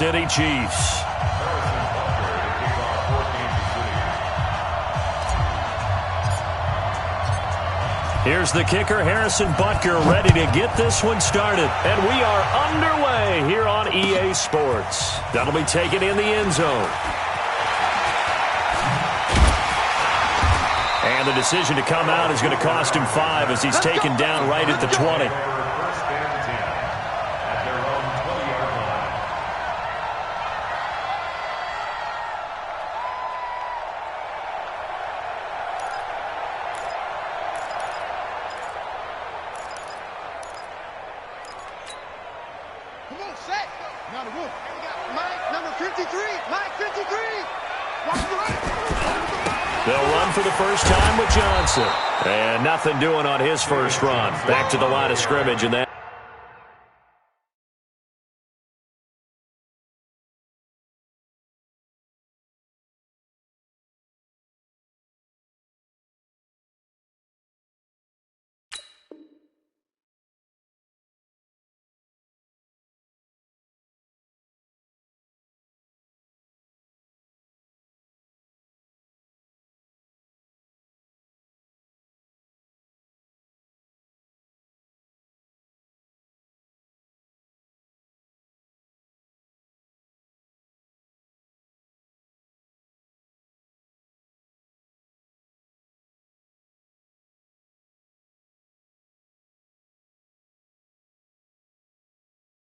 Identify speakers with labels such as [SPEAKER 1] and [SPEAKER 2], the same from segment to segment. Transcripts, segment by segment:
[SPEAKER 1] City Chiefs. Here's the kicker, Harrison Butker, ready to get this one started. And we are underway here on EA Sports. That'll be taken in the end zone. And the decision to come out is going to cost him 5 as he's taken down right at the 20. They'll run for the first time with Johnson. And nothing doing on his first run. Back to the line of scrimmage, and that.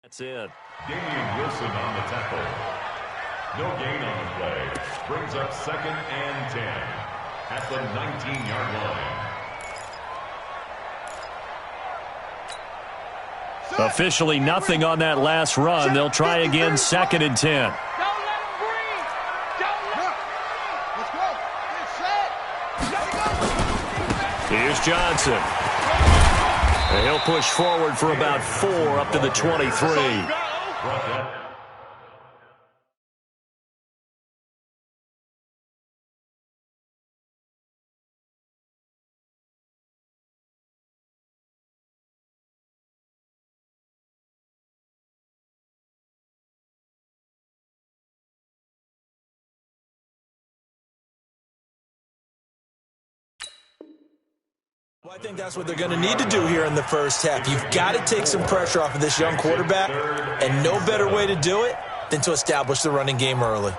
[SPEAKER 1] That's it.
[SPEAKER 2] Damian Wilson on the tackle. No gain on the play. Brings up 2nd and 10 at the 19-yard line.
[SPEAKER 1] Officially nothing on that last run. They'll try again 2nd and 10.
[SPEAKER 3] Don't let him breathe. Don't let him breathe. Let's go.
[SPEAKER 1] Here's Johnson. And he'll push forward for about 4 up to the 23.
[SPEAKER 4] Well, I think that's what they're going to need to do here in the first half. You've got to take some pressure off of this young quarterback, and no better way to do it than to establish the running game early.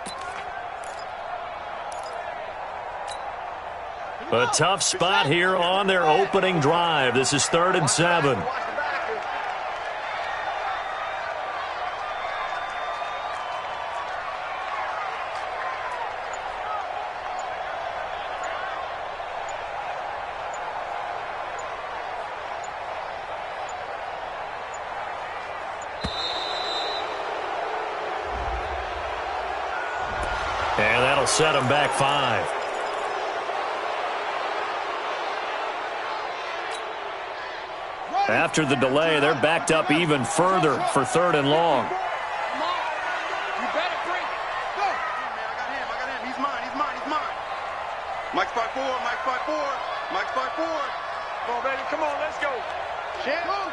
[SPEAKER 1] A tough spot here on their opening drive. This is 3rd and 7. And that'll set them back 5. After the delay, they're backed up even further for 3rd and long.
[SPEAKER 3] Come on. You better bring it. Go. I got him. He's mine. Mike's 5'4". Mike's 5'4". Come on, baby. Come on, let's go. Shit. Go.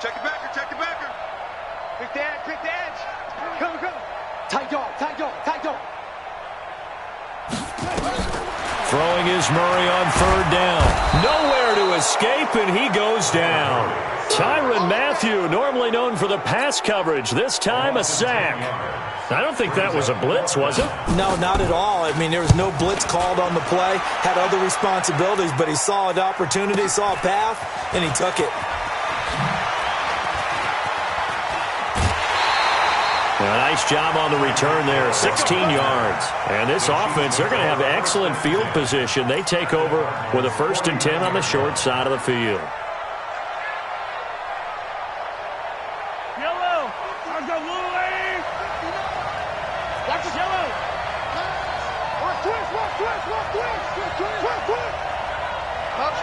[SPEAKER 3] Check the backer. Pick the edge. Come. Tight dog.
[SPEAKER 1] Throwing is Murray on 3rd down. Nowhere to escape, and he goes down. Tyrann Mathieu, normally known for the pass coverage, this time a sack. I don't think that was a blitz, was it?
[SPEAKER 4] No, not at all. I mean, there was no blitz called on the play, had other responsibilities, but he saw an opportunity, saw a path, and he took it.
[SPEAKER 1] A nice job on the return there, 16 yards. And this offense, they're going to have excellent field position. They take over with a 1st and 10 on the short side of the field.
[SPEAKER 3] Yellow. Let's go, Louie. Watch this, yellow. Watch twist.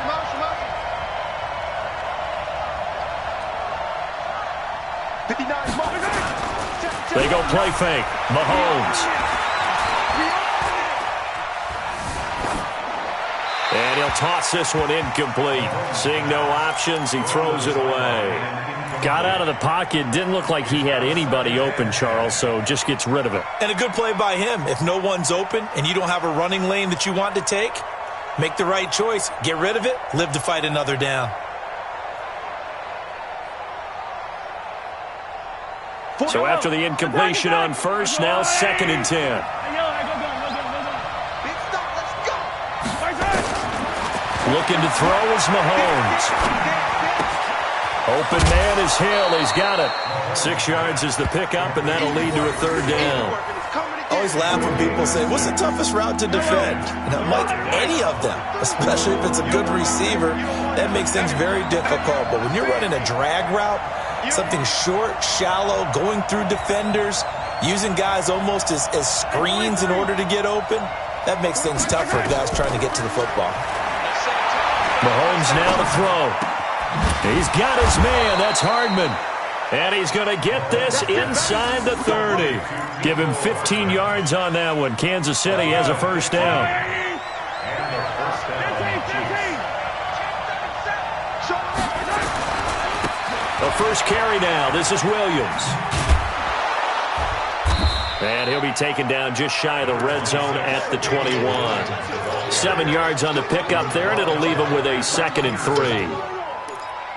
[SPEAKER 3] Motion. 59, motion.
[SPEAKER 1] They go play fake. Mahomes. And he'll toss this one incomplete. Seeing no options, he throws it away. Got out of the pocket. Didn't look like he had anybody open, Charles, so just gets rid of it.
[SPEAKER 4] And a good play by him. If no one's open and you don't have a running lane that you want to take, make the right choice. Get rid of it. Live to fight another down.
[SPEAKER 1] So after the incompletion on first, now 2nd and 10. Looking to throw is Mahomes. Open man is Hill. He's got it. 6 yards is the pickup, and that'll lead to a 3rd down.
[SPEAKER 4] I always laugh when people say, what's the toughest route to defend? And I'm like, any of them, especially if it's a good receiver. That makes things very difficult. But when you're running a drag route, something short, shallow, going through defenders, using guys almost as screens in order to get open, that makes things tough for guys trying to get to the football.
[SPEAKER 1] Mahomes now to throw. He's got his man. That's Hardman. And he's going to get this inside the 30. Give him 15 yards on that one. Kansas City has a 1st down. The first carry now. This is Williams. And he'll be taken down just shy of the red zone at the 21. 7 yards on the pickup there, and it'll leave him with a 2nd and 3.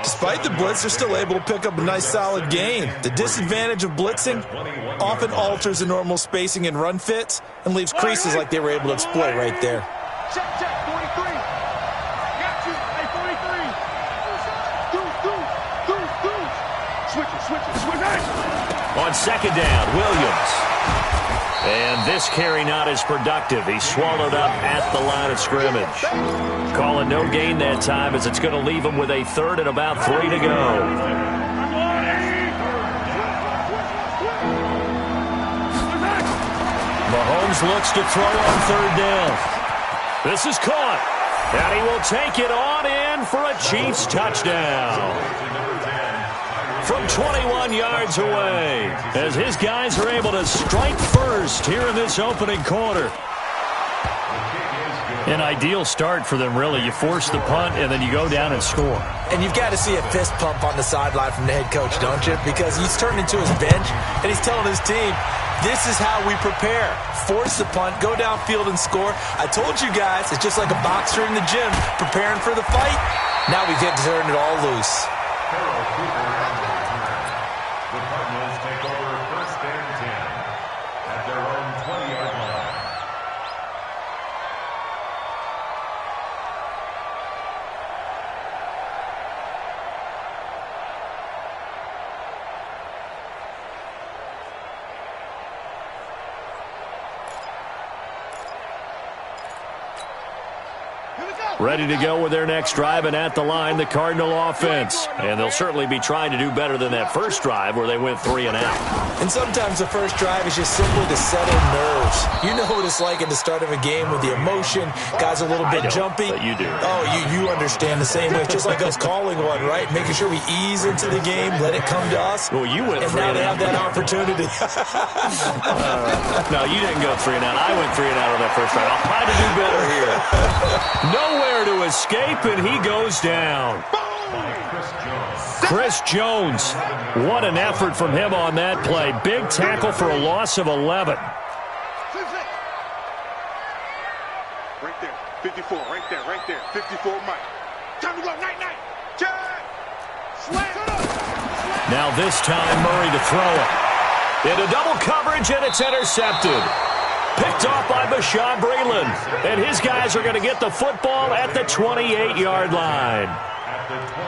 [SPEAKER 4] Despite the blitz, they're still able to pick up a nice, solid gain. The disadvantage of blitzing often alters the normal spacing and run fits and leaves creases like they were able to exploit right there.
[SPEAKER 3] Check, 43. Got you. Hey, 43. Switch it.
[SPEAKER 1] On 2nd down, Williams. And this carry not as productive. He's swallowed up at the line of scrimmage. Calling no gain that time as it's going to leave him with a 3rd and about 3 to go. Mahomes looks to throw on 3rd down. This is caught. And he will take it on in for a Chiefs touchdown. From 21 yards away, as his guys are able to strike first here in this opening quarter. An ideal start for them, really. You force the punt, and then you go down and score.
[SPEAKER 4] And you've got to see a fist pump on the sideline from the head coach, don't you? Because he's turned into his bench, and he's telling his team, this is how we prepare. Force the punt, go downfield and score. I told you guys, it's just like a boxer in the gym preparing for the fight. Now we've got to turn it all loose.
[SPEAKER 2] The Cardinals take over 1st and 10 at their own 20-yard line.
[SPEAKER 1] Ready to go with their next drive, and at the line, the Cardinal offense. And they'll certainly be trying to do better than that first drive where they went 3 and out.
[SPEAKER 4] And sometimes the first drive is just simply to settle nerves. You know what it's like at the start of a game with the emotion. Guys a little bit jumpy.
[SPEAKER 1] But you do.
[SPEAKER 4] Oh, you understand the same way. It's just like us calling one, right? Making sure we ease into the game, let it come to us.
[SPEAKER 1] Well, you went 3
[SPEAKER 4] and now
[SPEAKER 1] and
[SPEAKER 4] they
[SPEAKER 1] out.
[SPEAKER 4] have that opportunity.
[SPEAKER 1] No, you didn't go 3 and out. I went 3 and out on that first drive. I'll try to do better here. Nowhere to escape, and he goes down. Chris Jones. What an effort from him on that play. Big tackle for a loss of 11.
[SPEAKER 3] Right there. 54. Right there. 54, Mike. Time to go. Night. Jack. Slam.
[SPEAKER 1] Now this time, Murray to throw it. Into double coverage, and it's intercepted. Picked off by Bashaud Breeland. And his guys are going to get the football at the 28-yard line.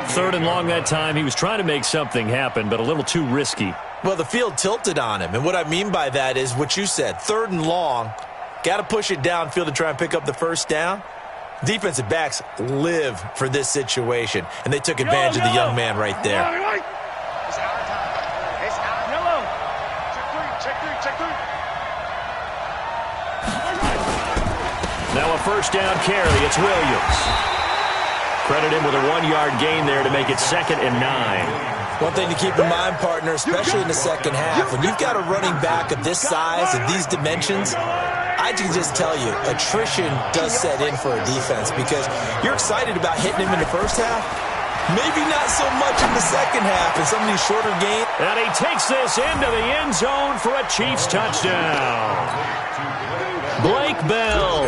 [SPEAKER 1] 3rd and long that time. He was trying to make something happen, but a little too risky.
[SPEAKER 4] Well, the field tilted on him. And what I mean by that is what you said. 3rd and long. Got to push it downfield to try and pick up the first down. Defensive backs live for this situation. And they took advantage of the young man right there.
[SPEAKER 3] It's our time. It's our yellow. Check three.
[SPEAKER 1] Now a first down carry. It's Williams. Credit him with a 1-yard gain there to make it 2nd and 9.
[SPEAKER 4] One thing to keep in mind, partner, especially in the second half, when you've got a running back of this size and these dimensions, I can just tell you, attrition does set in for a defense because you're excited about hitting him in the first half. Maybe not so much in the second half in some of these shorter games.
[SPEAKER 1] And he takes this into the end zone for a Chiefs touchdown. Blake Bell,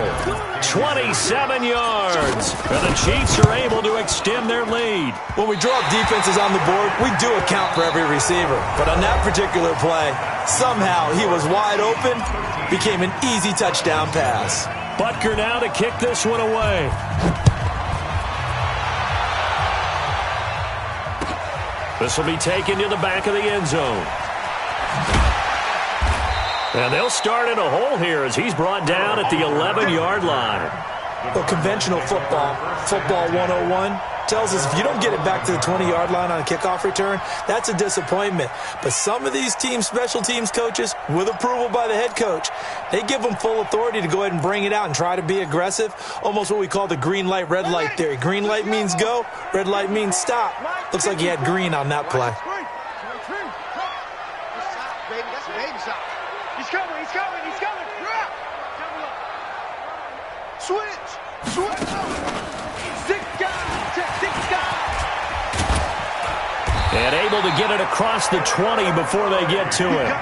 [SPEAKER 1] 27 yards. And the Chiefs are able to extend their lead.
[SPEAKER 4] When we draw up defenses on the board, we do account for every receiver. But on that particular play, somehow he was wide open, became an easy touchdown pass.
[SPEAKER 1] Butker now to kick this one away. This will be taken to the back of the end zone. And they'll start in a hole here as he's brought down at the 11-yard line.
[SPEAKER 4] Well, conventional football 101, tells us if you don't get it back to the 20-yard line on a kickoff return, that's a disappointment. But some of these teams, special teams coaches, with approval by the head coach, they give them full authority to go ahead and bring it out and try to be aggressive, almost what we call the green light, red light theory. Green light means go, red light means stop. Looks like he had green on that play.
[SPEAKER 3] He's coming, he's coming, he's coming. Switch. Six guys.
[SPEAKER 1] And able to get it across the 20 before they get to it.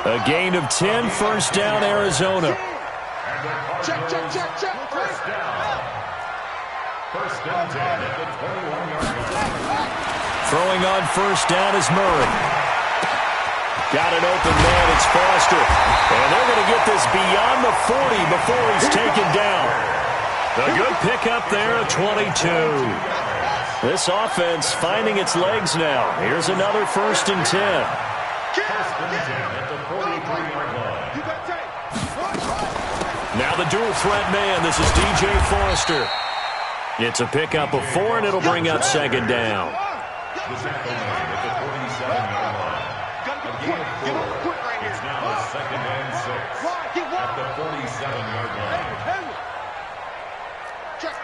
[SPEAKER 1] A gain of 10, first down, Arizona.
[SPEAKER 3] Check.
[SPEAKER 2] First down. First and 10 at the 21-yard line.
[SPEAKER 1] Throwing on first down is Murray. Got an open man, it's Foster. And they're going to get this beyond the 40 before he's taken down. A good pickup there at 22. This offense finding its legs now. Here's another first and 10.
[SPEAKER 2] First and 10 at the 43-yard line.
[SPEAKER 1] Now the dual threat man, this is DJ Foster. It's a pickup of 4, and it'll bring up second down.
[SPEAKER 2] The tackle made at the 47-yard line. It's now second and 6 at the 47-yard line.
[SPEAKER 3] Check.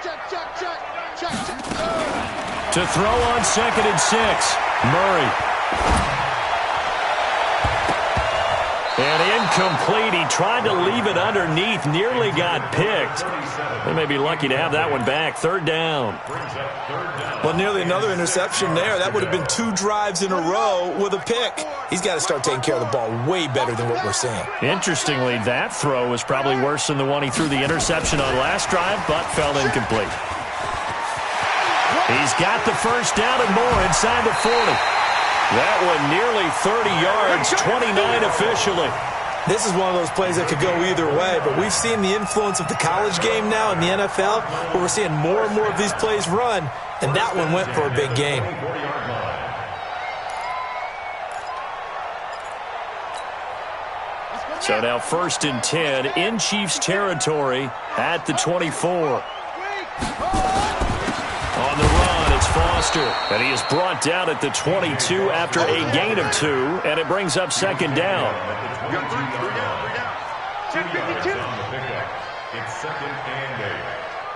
[SPEAKER 1] To throw on second and 6, Murray. And incomplete. He tried to leave it underneath, nearly got picked. They may be lucky to have that one back. Third down.
[SPEAKER 4] Well, nearly another interception there. That would have been 2 drives in a row with a pick. He's got to start taking care of the ball way better than what we're seeing.
[SPEAKER 1] Interestingly, that throw was probably worse than the one he threw the interception on last drive, but fell incomplete. He's got the first down and more inside the 40. That one nearly 30 yards, 29 officially.
[SPEAKER 4] This is one of those plays that could go either way, but we've seen the influence of the college game now in the NFL, where we're seeing more and more of these plays run, and that one went for a big gain.
[SPEAKER 1] So now first and 10 in Chiefs territory at the 24. On the run, it's Foster. And he is brought down at the 22 after a gain of 2, and it brings up second down.
[SPEAKER 2] 2 yards on the pickup. It's second and 8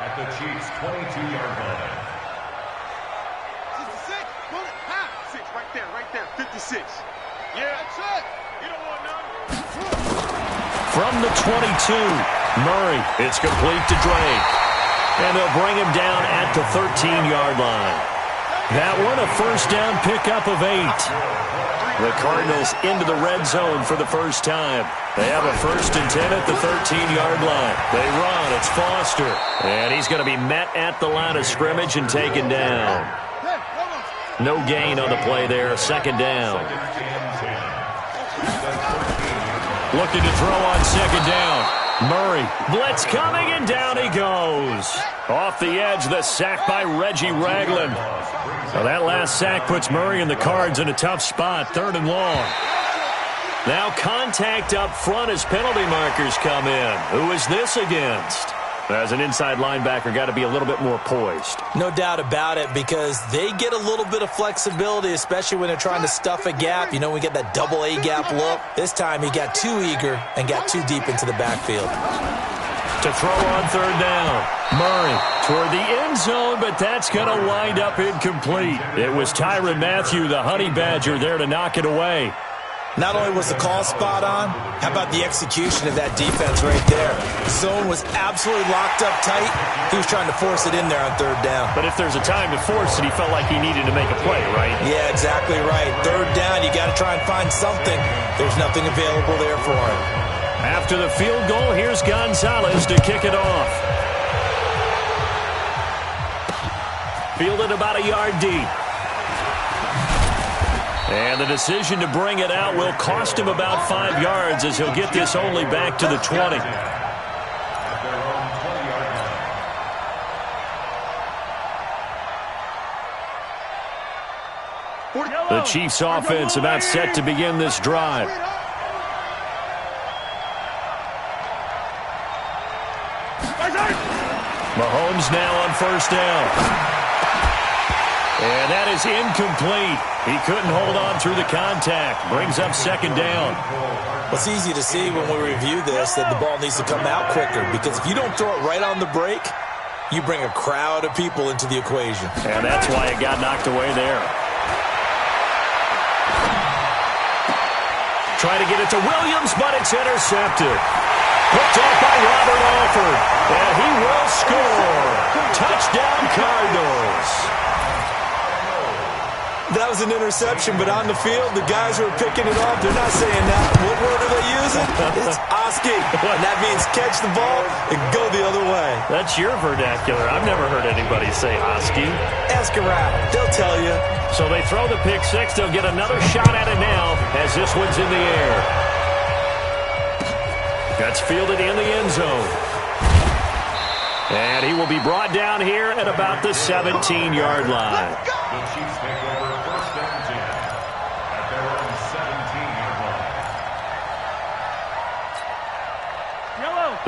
[SPEAKER 2] at the Chiefs' 22-yard line.
[SPEAKER 3] 6 right there, 56. Yeah, that's it. You don't want none.
[SPEAKER 1] From the 22, Murray, it's complete to Drake. And they'll bring him down at the 13-yard line. That one a first down pickup of 8. The Cardinals into the red zone for the first time. They have a first and 10 at the 13-yard line. They run, it's Foster. And he's going to be met at the line of scrimmage and taken down. No gain on the play there, second down. Looking to throw on second down. Murray, blitz coming, and down he goes. Off the edge, the sack by Reggie Ragland. Now that last sack puts Murray and the Cards in a tough spot, third and long. Now contact up front as penalty markers come in. Who is this against? As an inside linebacker, got to be a little bit more poised.
[SPEAKER 4] No doubt about it, because they get a little bit of flexibility, especially when they're trying to stuff a gap. You know, we get that double A gap look. This time he got too eager and got too deep into the backfield.
[SPEAKER 1] To throw on third down. Murray toward the end zone, but that's going to wind up incomplete. It was Tyrann Mathieu, the Honey Badger, there to knock it away.
[SPEAKER 4] Not only was the call spot on, how about the execution of that defense right there? Zone was absolutely locked up tight. He was trying to force it in there on third down.
[SPEAKER 1] But if there's a time to force it, he felt like he needed to make a play, right?
[SPEAKER 4] Yeah, exactly right. Third down, you got to try and find something. There's nothing available there for him.
[SPEAKER 1] After the field goal, here's Gonzalez to kick it off. Fielded about a yard deep. And the decision to bring it out will cost him about 5 yards as he'll get this only back to the 20. The Chiefs offense about set to begin this drive. Mahomes now on first down. And that is incomplete. He couldn't hold on through the contact. Brings up second down.
[SPEAKER 4] It's easy to see when we review this that the ball needs to come out quicker, because if you don't throw it right on the break, you bring a crowd of people into the equation.
[SPEAKER 1] And that's why it got knocked away there. Try to get it to Williams, but it's intercepted. Picked off by Robert Alford. And he will score. Touchdown, Cardinals.
[SPEAKER 4] That was an interception, but on the field, the guys who are picking it off, they're not saying that. What word are they using? It's Oski. And that means catch the ball and go the other way.
[SPEAKER 1] That's your vernacular. I've never heard anybody say Oski.
[SPEAKER 4] Ask around. They'll tell you.
[SPEAKER 1] So they throw the pick six. They'll get another shot at it now as this one's in the air. That's fielded in the end zone. And he will be brought down here at about the 17-yard line.
[SPEAKER 2] The Chiefs take over first and 10 at their own 17-yard line.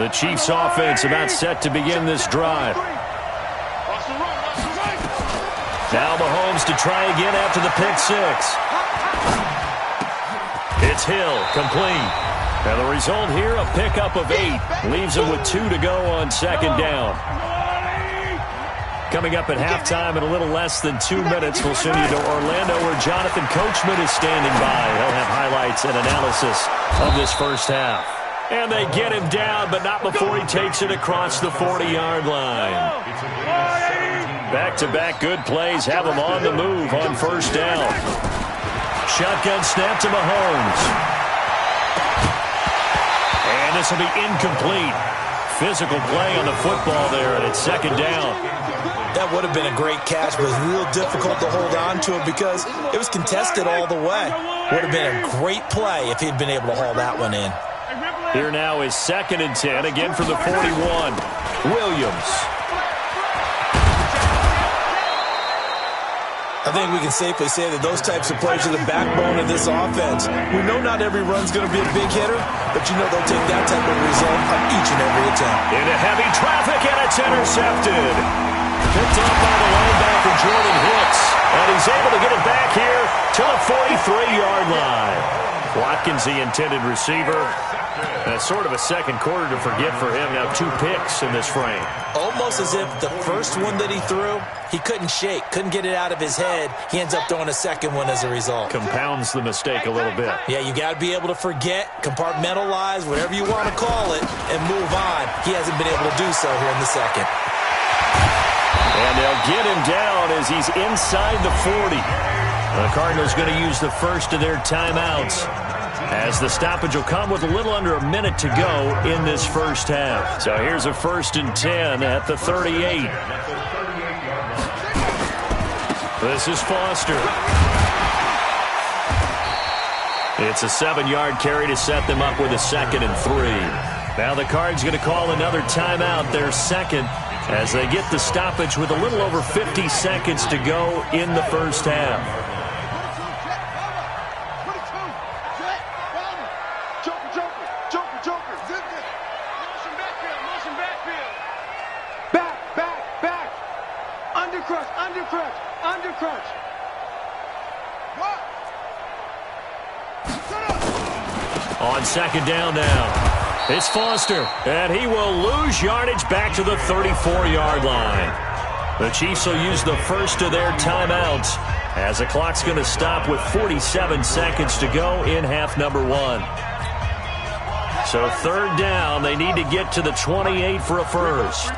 [SPEAKER 1] The Chiefs offense about set to begin this drive. Now Mahomes to try again after the pick six. It's Hill, complete. And the result here, a pickup of 8. Leaves him with 2 to go on second down. Coming up at halftime in a little less than 2 minutes, we'll send you to Orlando where Jonathan Coachman is standing by. He'll have highlights and analysis of this first half. And they get him down, but not before he takes it across the 40-yard line. Back-to-back good plays have him on the move on first down. Shotgun snap to Mahomes. And this will be incomplete. Physical play on the football there, and it's second down.
[SPEAKER 4] That would have been a great catch, but it was real difficult to hold on to it because it was contested all the way. Would have been a great play if he'd been able to haul that one in.
[SPEAKER 1] Here now is second and 10, again from the 41. Williams.
[SPEAKER 4] I think we can safely say that those types of plays are the backbone of this offense. We know not every run's going to be a big hitter, but you know they'll take that type of result on each and every attempt.
[SPEAKER 1] Into heavy traffic, and it's intercepted. Picked off by the linebacker, Jordan Hicks. And he's able to get it back here to the 43-yard line. Watkins, the intended receiver. That's sort of a second quarter to forget for him. Now 2 picks in this frame.
[SPEAKER 4] Almost as if the first one that he threw, he couldn't shake, couldn't get it out of his head. He ends up throwing a second one as a result.
[SPEAKER 1] Compounds the mistake a little bit.
[SPEAKER 4] Yeah, you got to be able to forget, compartmentalize, whatever you want to call it, and move on. He hasn't been able to do so here in the second.
[SPEAKER 1] And they'll get him down as he's inside the 40. The Cardinals going to use the first of their timeouts, as the stoppage will come with a little under a minute to go in this first half. So here's a first and 10 at the 38. This is Foster. It's a 7-yard carry to set them up with a second and 3. Now the Cards going to call another timeout, their second, as they get the stoppage with a little over 50 seconds to go in the first half. On second down now, it's Foster, and he will lose yardage back to the 34-yard line. The Chiefs will use the first of their timeouts as the clock's going to stop with 47 seconds to go in half number 1. So third down, they need to get to the 28 for a first.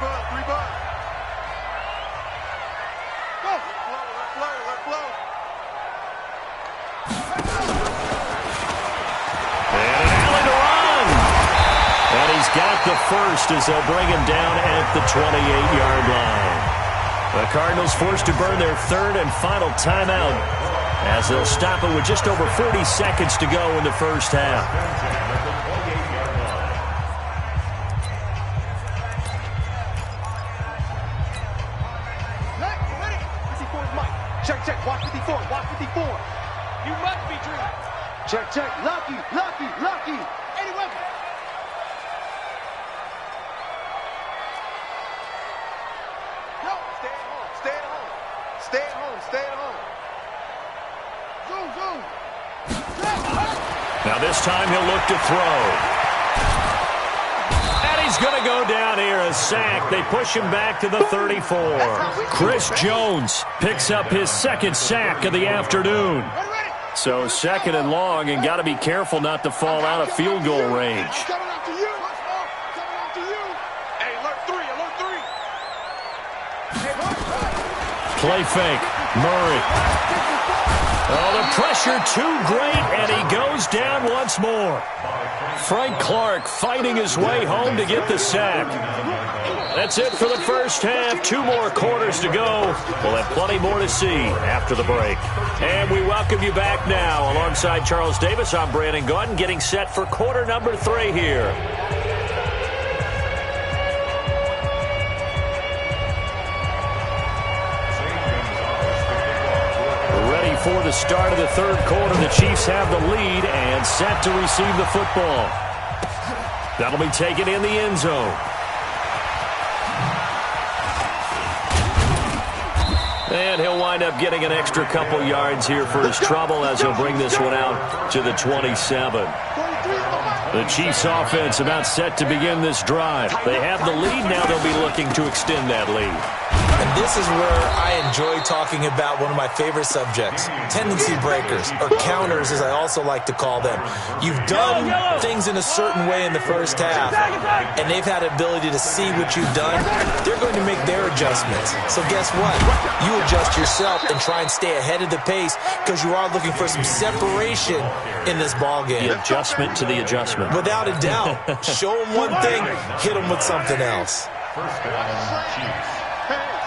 [SPEAKER 1] And an alley to run. And he's got the first as they'll bring him down at the 28-yard line. The Cardinals forced to burn their third and final timeout as they'll stop it with just over 40 seconds to go in the first half.
[SPEAKER 3] Check, check, watch 54, watch 54. You must be dreaming. Check, check, lucky, lucky, lucky. 81. No, stay at home, stay at home. Stay at home, stay at home. Zoom, zoom.
[SPEAKER 1] Now this time he'll look to throw. And he's going to go down here, a sack. They push him back to the 34. Chris Jones picks up his second sack of the afternoon. So second and long, and got to be careful not to fall out of field goal range. Play fake. Murray. Oh, the pressure too great, and he goes down once more. Frank Clark fighting his way home to get the sack. That's it for the first half. 2 more quarters to go. We'll have plenty more to see after the break. And we welcome you back now. Alongside Charles Davis, I'm Brandon Gaudin, getting set for quarter number 3 here. Ready for the start of the third quarter. The Chiefs have the lead and set to receive the football. That'll be taken in the end zone. And he'll wind up getting an extra couple yards here for his trouble as he'll bring this one out to the 27. The Chiefs offense about set to begin this drive. They have the lead. Now they'll be looking to extend that lead.
[SPEAKER 4] And this is where I enjoy talking about one of my favorite subjects, tendency breakers, or counters as I also like to call them. You've done things in a certain way in the first half, and they've had the ability to see what you've done. They're going to make their adjustments. So guess what? You adjust yourself and try and stay ahead of the pace because you are looking for some separation in this ball game.
[SPEAKER 1] The adjustment to the adjustment.
[SPEAKER 4] Without a doubt. Show them one thing, hit them with something else.
[SPEAKER 2] First down, Chiefs.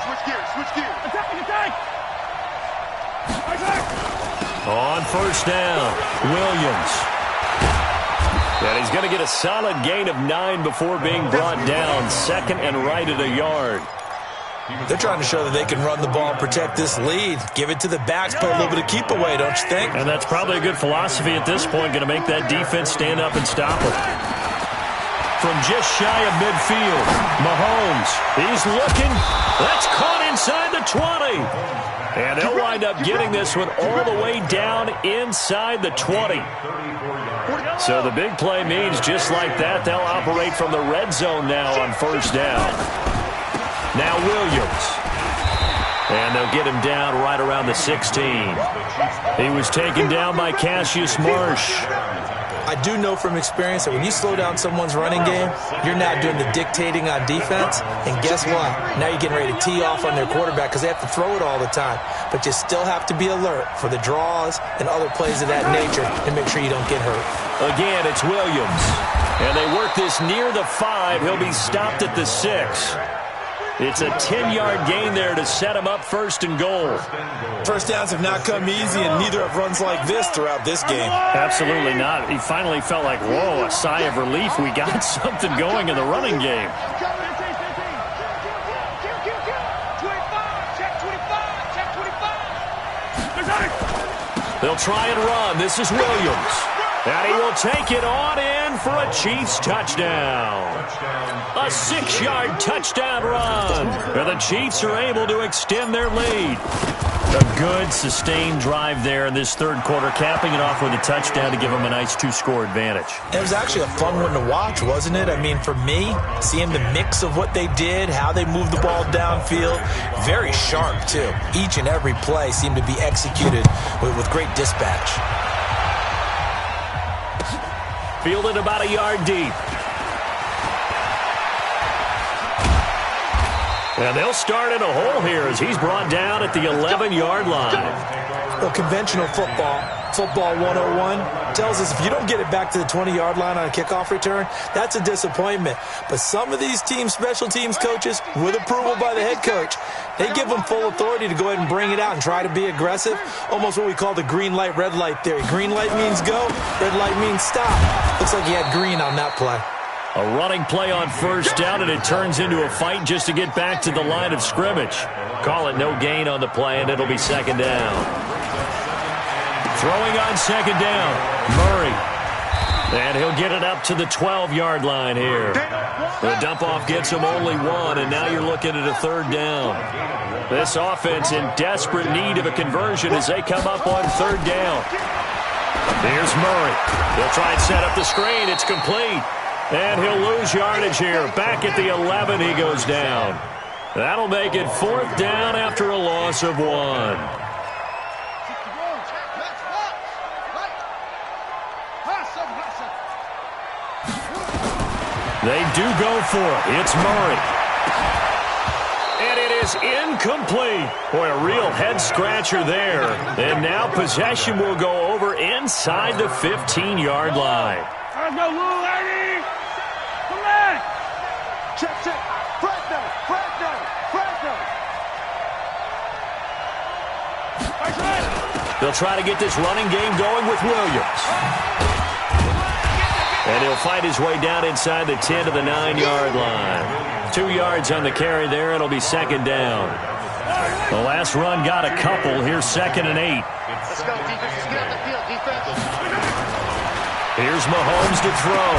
[SPEAKER 3] Switch gears, switch gears. Attacking, attack!
[SPEAKER 1] On first down, Williams. And he's going to get a solid gain of 9 before being brought down. Second and right at a yard.
[SPEAKER 4] They're trying to show that they can run the ball and protect this lead. Give it to the backs, play a little bit of keep away, don't you think?
[SPEAKER 1] And that's probably a good philosophy at this point, going to make that defense stand up and stop them. From just shy of midfield, Mahomes, he's looking. That's caught inside the 20. And they'll wind up getting this one all the way down inside the 20. So the big play means just like that, they'll operate from the red zone now on first down. Now Williams. And they'll get him down right around the 16. He was taken down by Cassius Marsh.
[SPEAKER 4] I do know from experience that when you slow down someone's running game, you're now doing the dictating on defense. And guess what? Now you're getting ready to tee off on their quarterback because they have to throw it all the time. But you still have to be alert for the draws and other plays of that nature and make sure you don't get hurt.
[SPEAKER 1] Again, it's Williams. And they work this near the 5. He'll be stopped at the 6. It's a 10-yard gain there to set him up first and goal.
[SPEAKER 4] First downs have not come easy, and neither have runs like this throughout this game.
[SPEAKER 1] Absolutely not. He finally felt like, whoa, a sigh of relief. We got something going in the running game. They'll try and run. This is Williams. And he will take it on in in for a Chiefs touchdown. A 6-yard touchdown run. And the Chiefs are able to extend their lead. A good, sustained drive there in this third quarter, capping it off with a touchdown to give them a nice 2-score advantage.
[SPEAKER 4] It was actually a fun one to watch, wasn't it? I mean, for me, seeing the mix of what they did, how they moved the ball downfield, very sharp, too. Each and every play seemed to be executed with great dispatch.
[SPEAKER 1] Fielded about a yard deep. And they'll start in a hole here as he's brought down at the 11-yard line.
[SPEAKER 4] Well, conventional football 101, tells us if you don't get it back to the 20-yard line on a kickoff return, that's a disappointment. But some of these teams, special teams coaches, with approval by the head coach, they give them full authority to go ahead and bring it out and try to be aggressive, almost what we call the green light, red light theory. Green light means go, red light means stop. Looks like he had green on that play.
[SPEAKER 1] A running play on first down, and it turns into a fight just to get back to the line of scrimmage. Call it no gain on the play, and it'll be second down. Throwing on second down, Murray. And he'll get it up to the 12-yard line here. The dump-off gets him only one, and now you're looking at a third down. This offense in desperate need of a conversion as they come up on third down. Here's Murray. He'll try and set up the screen. It's complete. And he'll lose yardage here. Back at the 11, he goes down. That'll make it fourth down after a loss of 1. They do go for it. It's Murray. And it is incomplete. Boy, a real head-scratcher there. And now possession will go over inside the 15-yard line.
[SPEAKER 3] Let's go, little lady! Come on! Check. Fresno!
[SPEAKER 1] They'll try to get this running game going with Williams. And he'll fight his way down inside the 10 to the 9-yard line. 2 yards on the carry there. It'll be second down. The last run got a couple. Here's 2nd and 8.
[SPEAKER 3] Let's go, defense. Let's get out the field, defense.
[SPEAKER 1] Here's Mahomes to throw.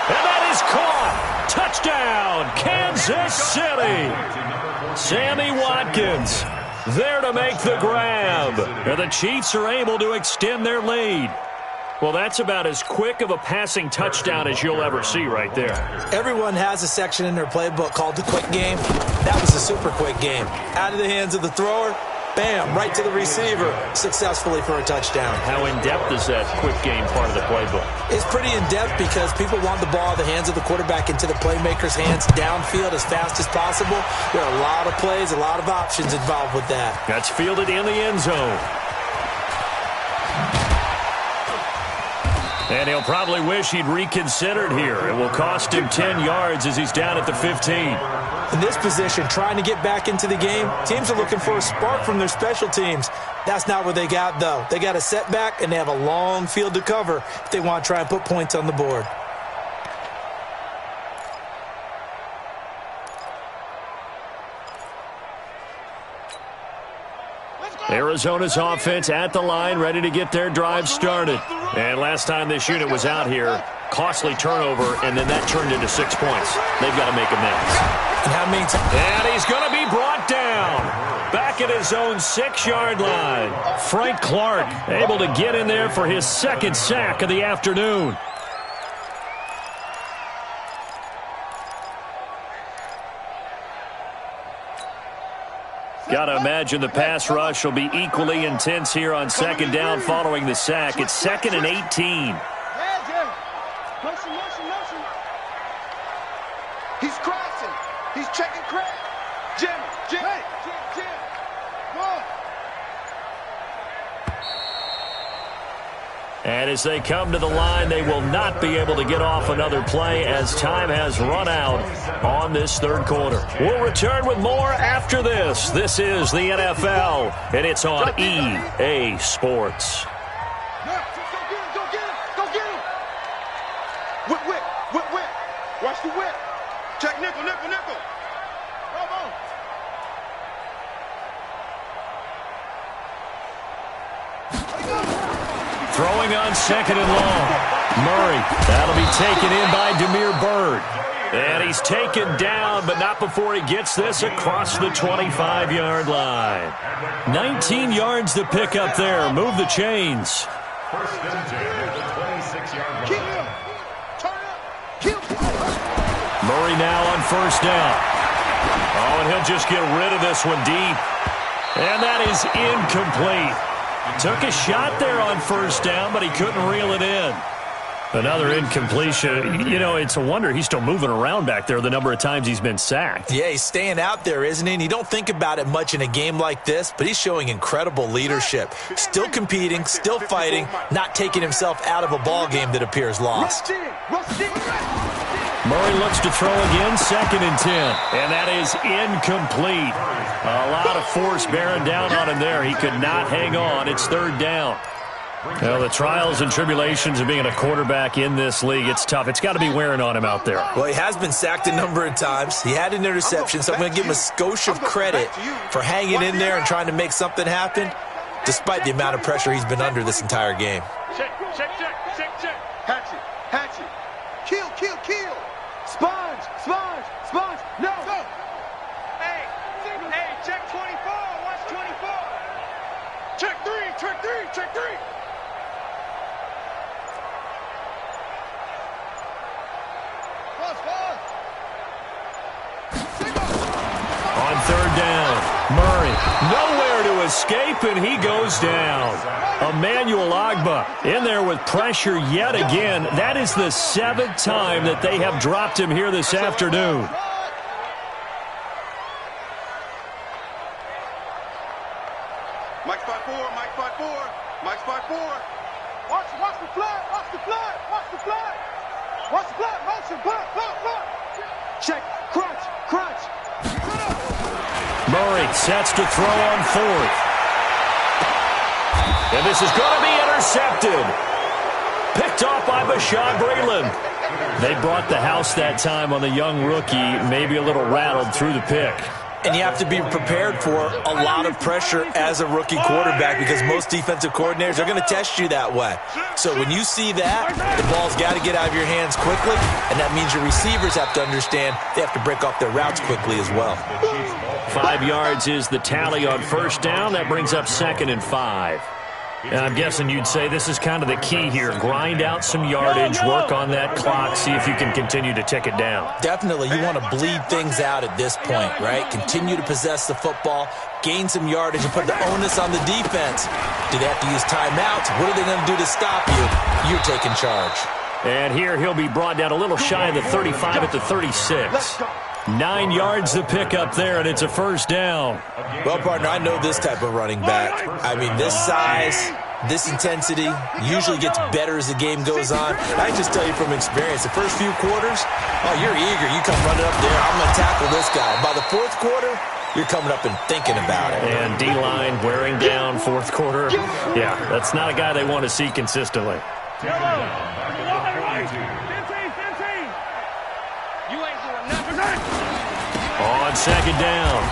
[SPEAKER 1] And that is caught. Touchdown, Kansas City. Sammy Watkins there to make the grab. And the Chiefs are able to extend their lead. Well, that's about as quick of a passing touchdown as you'll ever see right there.
[SPEAKER 4] Everyone has a section in their playbook called the quick game. That was a super quick game. Out of the hands of the thrower, bam, right to the receiver, successfully for a touchdown.
[SPEAKER 1] How in-depth is that quick game part of the playbook?
[SPEAKER 4] It's pretty in-depth because people want the ball in the hands of the quarterback into the playmaker's hands downfield as fast as possible. There are a lot of plays, a lot of options involved with that.
[SPEAKER 1] That's fielded in the end zone. And he'll probably wish he'd reconsidered here. It will cost him 10 yards as he's down at the 15.
[SPEAKER 4] In this position, trying to get back into the game, teams are looking for a spark from their special teams. That's not what they got, though. They got a setback, and they have a long field to cover if they want to try and put points on the board.
[SPEAKER 1] Arizona's offense at the line, ready to get their drive started. And last time this unit was out here, costly turnover, and then that turned into 6 points. They've got to make amends.
[SPEAKER 4] And how many times?
[SPEAKER 1] And he's going to be brought down. Back at his own 6-yard line. Frank Clark able to get in there for his second sack of the afternoon. Got to imagine the pass rush will be equally intense here on second down following the sack. It's 2nd and 18.
[SPEAKER 3] Motion. He's crossing. He's checking Craig. Jim. Come on.
[SPEAKER 1] And as they come to the line, they will not be able to get off another play as time has run out on this third quarter. We'll return with more after this. This is the NFL, and it's on EA Sports.
[SPEAKER 3] Go get him. Whip. Watch the whip. Check nickel. Come on.
[SPEAKER 1] Throwing on 2nd and long. Murray, that'll be taken in by Demir Bird. And he's taken down, but not before he gets this across the 25-yard line. 19 yards to pick up there. Move the chains.
[SPEAKER 2] First and 10 at the 26-yard line.
[SPEAKER 1] Murray now on first down. Oh, and he'll just get rid of this one deep. And that is incomplete. Took a shot there on first down, but he couldn't reel it in. Another incompletion. You know, it's a wonder he's still moving around back there the number of times he's been sacked.
[SPEAKER 4] Yeah, he's staying out there, isn't he? And you don't think about it much in a game like this, but he's showing incredible leadership. Still competing, still fighting, not taking himself out of a ball game that appears lost.
[SPEAKER 1] Murray looks to throw again, 2nd and 10. And that is incomplete. A lot of force bearing down on him there. He could not hang on. It's 3rd down. Well, the trials and tribulations of being a quarterback in this league, it's tough. It's got to be wearing on him out there.
[SPEAKER 4] Well, he has been sacked a number of times. He had an interception, so I'm going to give him a skosh of credit for hanging in there and trying to make something happen, despite the amount of pressure he's been under this entire game.
[SPEAKER 3] Check. Hatchet. Kill. Sponge. No. Hey, check 24. Watch 24. Check 3.
[SPEAKER 1] On 3rd down, Murray, nowhere to escape, and he goes down. Emmanuel Ogbah in there with pressure yet again. That is the 7th time that they have dropped him here this afternoon.
[SPEAKER 3] Mike's 5-4. Watch the flag. Motion. Check. Crunch.
[SPEAKER 1] Murray sets to throw on 4th. And this is going to be intercepted. Picked off by Bashaud Breeland. They brought the house that time on the young rookie, maybe a little rattled through the pick.
[SPEAKER 4] And you have to be prepared for a lot of pressure as a rookie quarterback because most defensive coordinators are going to test you that way. So when you see that, the ball's got to get out of your hands quickly, and that means your receivers have to understand they have to break off their routes quickly as well.
[SPEAKER 1] 5 yards is the tally on first down. That brings up 2nd and 5. And I'm guessing you'd say this is kind of the key here. Grind out some yardage, work on that clock, see if you can continue to tick it down.
[SPEAKER 4] Definitely. You want to bleed things out at this point, right? Continue to possess the football, gain some yardage, and put the onus on the defense. Do they have to use timeouts? What are they going to do to stop you? You're taking charge.
[SPEAKER 1] And here he'll be brought down a little shy of the 35 at the 36. 9 yards to pick up there, and it's a first down.
[SPEAKER 4] Well, partner, I know this type of running back. I mean, this size, this intensity usually gets better as the game goes on. I can just tell you from experience, the first few quarters, oh, you're eager. You come running up there, I'm going to tackle this guy. By the 4th quarter, you're coming up and thinking about it.
[SPEAKER 1] And D-line wearing down 4th quarter. Yeah, that's not a guy they want to see consistently. On 2nd down,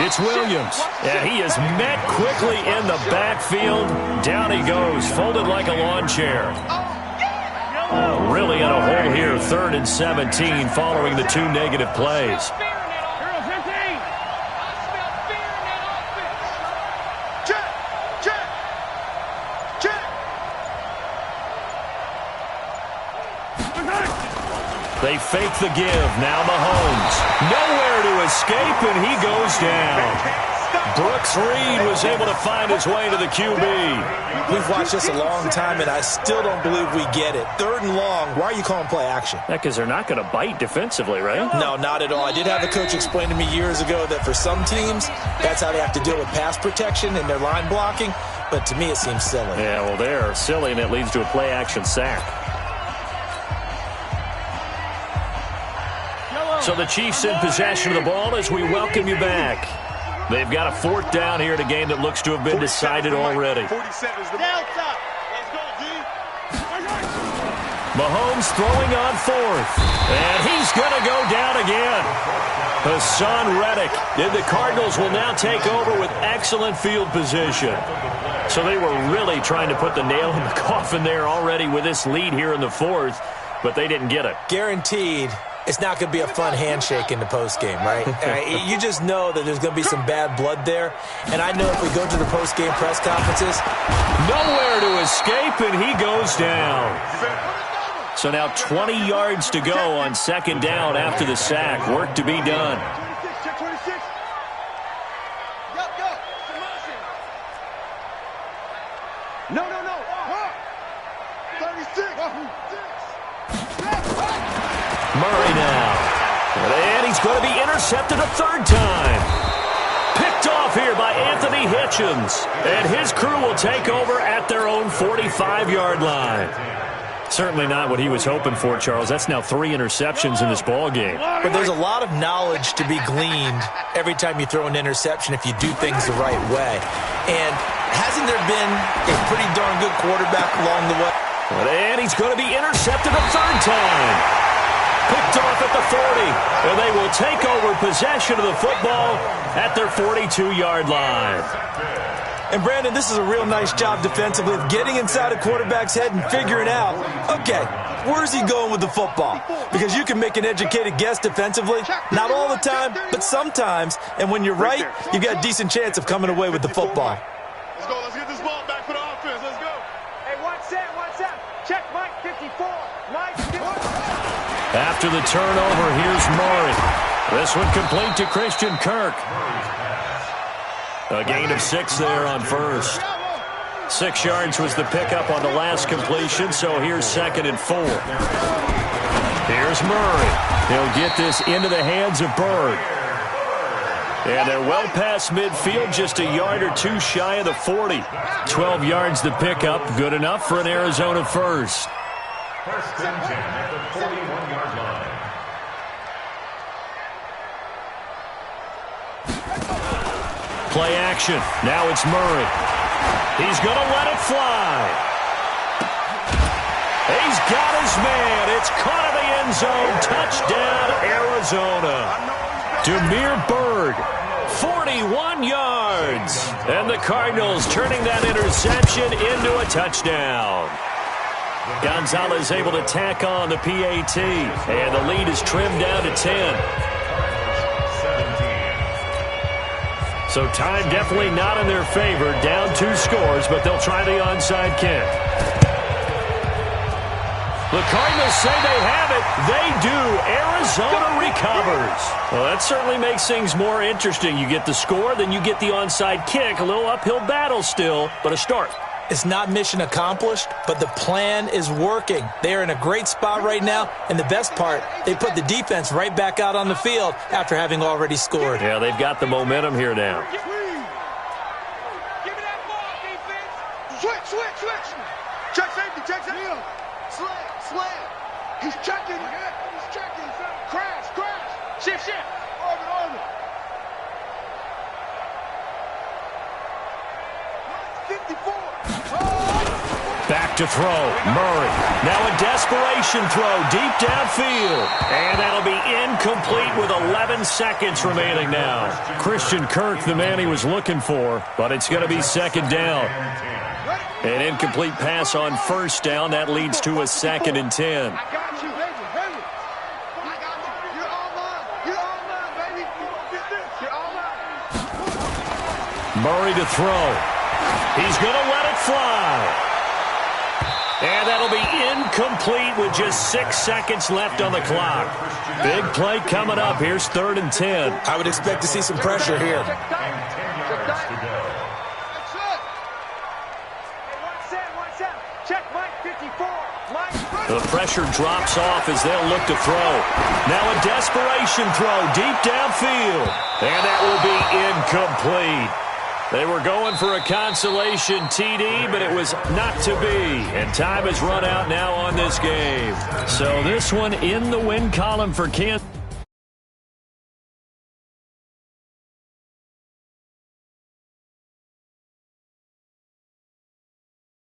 [SPEAKER 1] it's Williams. And he is met quickly in the backfield. Down he goes, folded like a lawn chair. Really in a hole here, 3rd and 17 following the 2 negative plays. They fake the give. Now Mahomes. Nowhere to escape, and he goes down. Brooks Reed was able to find his way to the QB.
[SPEAKER 4] We've watched this a long time, and I still don't believe we get it. 3rd and long. Why are you calling play action?
[SPEAKER 1] Yeah, because they're not going to bite defensively, right?
[SPEAKER 4] No, not at all. I did have a coach explain to me years ago that for some teams, that's how they have to deal with pass protection and their line blocking. But to me, it seems silly.
[SPEAKER 1] Yeah, well, they're silly, and it leads to a play action sack. So the Chiefs in possession of the ball as we welcome you back. They've got a 4th down here in a game that looks to have been decided already. Mahomes throwing on 4th. And he's going to go down again. Hassan Reddick. And the Cardinals will now take over with excellent field position. So they were really trying to put the nail in the coffin there already with this lead here in the fourth, but they didn't get it.
[SPEAKER 4] Guaranteed it's not going to be a fun handshake in the postgame, right? You just know that there's going to be some bad blood there. And I know if we go to the postgame press conferences,
[SPEAKER 1] nowhere to escape, and he goes down. So now 20 yards to go on second down after the sack. Work to be done.
[SPEAKER 3] No. 36.
[SPEAKER 1] Murray now. And he's going to be intercepted a third time. Picked off here by Anthony Hitchens. And his crew will take over at their own 45-yard line. Certainly not what he was hoping for, Charles. That's now 3 interceptions in this ball game.
[SPEAKER 4] But there's a lot of knowledge to be gleaned every time you throw an interception if you do things the right way. And hasn't there been a pretty darn good quarterback along the way?
[SPEAKER 1] And he's going to be intercepted a third time. Picked off at the 40. And they will take over possession of the football at their 42-yard line.
[SPEAKER 4] And, Brandon, this is a real nice job defensively of getting inside a quarterback's head and figuring out, okay, where's he going with the football? Because you can make an educated guess defensively, not all the time, but sometimes. And when you're right, you've got a decent chance of coming away with the football.
[SPEAKER 3] Let's go. Let's get this ball back for the offense. Let's go.
[SPEAKER 5] Hey, one set. Check Mike 54. Mike 54.
[SPEAKER 1] After the turnover, here's Murray. This one complete to Christian Kirk. A gain of 6 there on first. 6 yards was the pickup on the last completion, so here's 2nd and 4. Here's Murray. He'll get this into the hands of Bird. And they're well past midfield, just a yard or 2 shy of the 40. 12 yards the pickup, good enough for an Arizona first.
[SPEAKER 2] First and 10 at the 41-yard line.
[SPEAKER 1] Play action. Now it's Murray. He's going to let it fly. He's got his man. It's caught in the end zone. Touchdown, Arizona. Demir Bird, 41 yards. And the Cardinals turning that interception into a touchdown. Gonzalez able to tack on the PAT. And the lead is trimmed down to 10. So time definitely not in their favor. Down 2 scores, but they'll try the onside kick. The Cardinals say they have it. They do. Arizona recovers. Well, that certainly makes things more interesting. You get the score, then you get the onside kick. A little uphill battle still, but a start.
[SPEAKER 4] It's not mission accomplished, but the plan is working. They are in a great spot right now, and the best part, they put the defense right back out on the field after having already scored.
[SPEAKER 1] Yeah, they've got the momentum here now.
[SPEAKER 5] Give me that ball, defense. Switch.
[SPEAKER 3] Check safety.
[SPEAKER 5] Slam. He's checking. Crash. Shift.
[SPEAKER 3] Orbit. 54.
[SPEAKER 1] Back to throw. Murray. Now a desperation throw deep downfield. And that'll be incomplete with 11 seconds remaining now. Christian Kirk, the man he was looking for, but it's going to be 2nd down. An incomplete pass on first down. That leads to a 2nd and 10.
[SPEAKER 5] I got you, baby. I got you. You're all mine, baby. You're all mine.
[SPEAKER 1] Murray to throw. He's going to let it fly. And that'll be incomplete with just 6 seconds left on the clock. Big play coming up. Here's 3rd and 10.
[SPEAKER 4] I would expect to see some pressure here.
[SPEAKER 2] And 10 yards to go.
[SPEAKER 5] One set. Check Mike 54.
[SPEAKER 1] The pressure drops off as they'll look to throw. Now a desperation throw deep downfield. And that will be incomplete. They were going for a consolation TD, but it was not to be. And time has run out now on this game. So this one in the win column for Kansas.